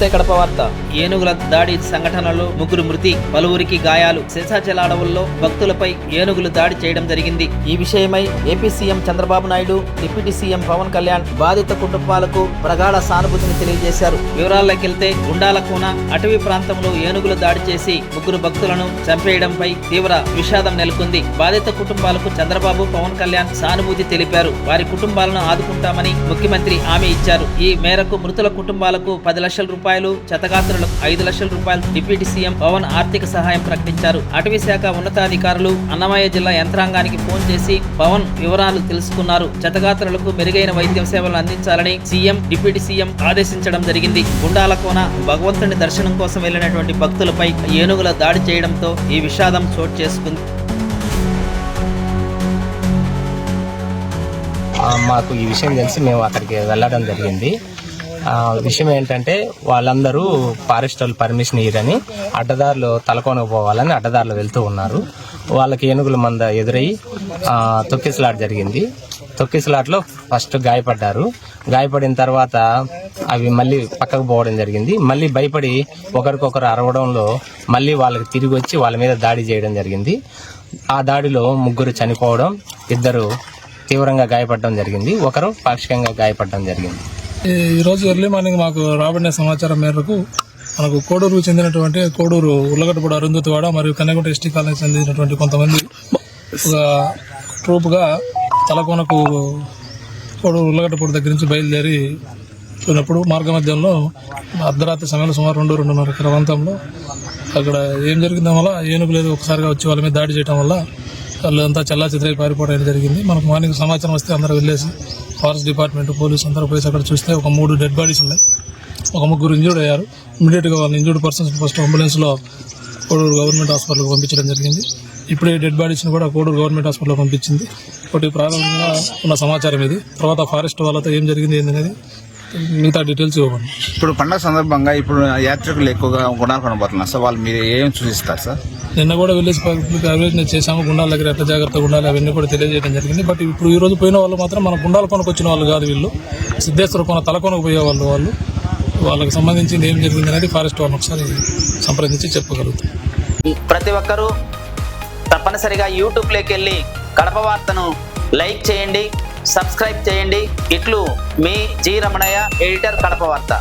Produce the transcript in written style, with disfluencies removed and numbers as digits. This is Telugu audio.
నమస్తే కడప వార్త. ఏనుగుల దాడి సంఘటనలో 3 మృతి, పలువురికి గాయాలు. శేషాచల అడవుల్లో భక్తులపై ఏనుగులు దాడి చేయడం జరిగింది. ఈ విషయమై AP CM Chandrababu Naidu, deputy CM Pawan Kalyan బాధిత కుటుంబాలకు ప్రగాఢ సానుభూతిని తెలియజేశారు. వివరాల్లోకి వెళ్తే గుండాలకోన అటవీ ప్రాంతంలో ఏనుగులు దాడి చేసి 3 భక్తులను చంపేయడంపై తీవ్ర విషాదం నెలకొంది. బాధిత కుటుంబాలకు చంద్రబాబు, పవన్ కళ్యాణ్ సానుభూతి తెలిపారు. వారి కుటుంబాలను ఆదుకుంటామని ముఖ్యమంత్రి హామీ ఇచ్చారు. ఈ మేరకు మృతుల కుటుంబాలకు 10 లక్షల రూపాయలు, క్షతగాత్రులకు 5 లక్షల రూపాయలు డిప్యూటీ సీఎం పవన్ ఆర్థిక సహాయం ప్రకటించారు. అటవీ శాఖ ఉన్నతాధికారులు అన్నమయ్య జిల్లా యంత్రాంగానికి ఫోన్ చేసి పవన్ వివరాలు తెలుసుకున్నారు. క్షతగాత్రులకు మెరుగైన వైద్య సేవలు అందించాలని సీఎం, డిప్యూటీ సీఎం ఆదేశించడం జరిగింది. గుండాలకోన భగవంతుని దర్శనం కోసం వెళ్లినటువంటి భక్తులపై ఏనుగుల దాడి చేయడంతో ఈ విషాదం చోటు చేసుకుంది. మాకు ఈ విషయం తెలిసి మేము అక్కడికి వెళ్ళడం జరిగింది. విషయం ఏంటంటే వాళ్ళందరూ ఫారెస్ట్ వాళ్ళు పర్మిషన్ ఇయ్యరని అడ్డదారులు తలకోనకు పోవాలని అడ్డదారులు వెళ్తూ ఉన్నారు. వాళ్ళకి ఏనుగుల మంద ఎదురయ్యి తొక్కిసలాట జరిగింది. తొక్కిసలాటలో ఫస్ట్ గాయపడ్డారు. గాయపడిన తర్వాత అవి మళ్ళీ పక్కకు పోవడం జరిగింది. మళ్ళీ భయపడి ఒకరికొకరు అరవడంలో మళ్ళీ వాళ్ళకి తిరిగి వచ్చి వాళ్ళ మీద దాడి చేయడం జరిగింది. ఆ దాడిలో 3 చనిపోవడం, 2 తీవ్రంగా గాయపడడం జరిగింది. ఒకరు పాక్షికంగా గాయపడడం జరిగింది. ఈరోజు ఎర్లీ మార్నింగ్ మాకు రాబడిన సమాచారం మేరకు మనకు కోడూరుకు చెందినటువంటి కోడూరు ఉల్లగడ్డపూడి అరుంధతివాడ మరియు కన్నెగుంట ఎస్టీ కాలనీకి చెందినటువంటి కొంతమంది ఒక ట్రూప్గా తలకోనకు కోడూరు ఉల్లగడ్డపూడి దగ్గర నుంచి బయలుదేరి పోయినప్పుడు మార్గ మధ్యంలో అర్ధరాత్రి సమయంలో సుమారు 2-2:30 ప్రాంతంలో అక్కడ ఏం జరిగిందో వల్ల ఏనుగులు ఒకసారిగా వచ్చి వాళ్ళ మీద దాడి చేయడం వల్ల వాళ్ళంతా చల్లా చెదిరై పారిపోవడం జరిగింది. మనకు మార్నింగ్ సమాచారం వస్తే అందరూ వెళ్ళేసి ఫారెస్ట్ డిపార్ట్మెంట్, పోలీసు అందరూ పోయి అక్కడ చూస్తే ఒక 3 డెడ్ బాడీస్ ఉన్నాయి. ఒక 3 ఇంజూర్డ్ అయ్యారు. ఇమీడియట్గా వాళ్ళని ఇంజూర్డ్ పర్సన్స్ ఫస్ట్ అంబులెన్స్లో కోడూరు గవర్నమెంట్ హాస్పిటల్కి పంపించడం జరిగింది. ఇప్పుడే డెడ్ బాడీస్ని కూడా కోడూరు గవర్నమెంట్ హాస్పిటల్కి పంపించింది. ఒకటి ప్రాథమికంగా ఉన్న సమాచారం ఇది. తర్వాత ఫారెస్ట్ వాళ్ళతో ఏం జరిగింది ఏంటనేది మిగతా డీటెయిల్స్ ఇవ్వండి. ఇప్పుడు పండుగ సందర్భంగా ఇప్పుడు యాత్రికులు ఎక్కువగా గుండాలు కొనబోతున్నారు సార్, వాళ్ళు మీరు ఏం సూచిస్తారు సార్? నిన్న కూడా వెళ్ళేసి పబ్లిక్ అవేర్నెస్ చేశాము. గుండాల దగ్గర ఎట్లా జాగ్రత్తగా ఉండాలి అవన్నీ కూడా తెలియజేయడం జరిగింది. బట్ ఇప్పుడు ఈ రోజు పోయిన వాళ్ళు మాత్రం మన గుండాల కొనకు వచ్చిన వాళ్ళు కాదు. వీళ్ళు సిద్ధేశ్వర కొన తలకొనకు పోయే వాళ్ళు వాళ్ళకి సంబంధించింది ఏం జరిగింది అనేది ఫారెస్ట్ వాళ్ళని ఒకసారి సంప్రదించి చెప్పగలుగుతాం. ప్రతి ఒక్కరూ తప్పనిసరిగా యూట్యూబ్లోకి వెళ్ళి కడప వార్తను లైక్ చేయండి, సబ్స్క్రైబ్ చేయండి. ఇట్లు మీ జి రమణయ్య, ఎడిటర్, కడప వార్త.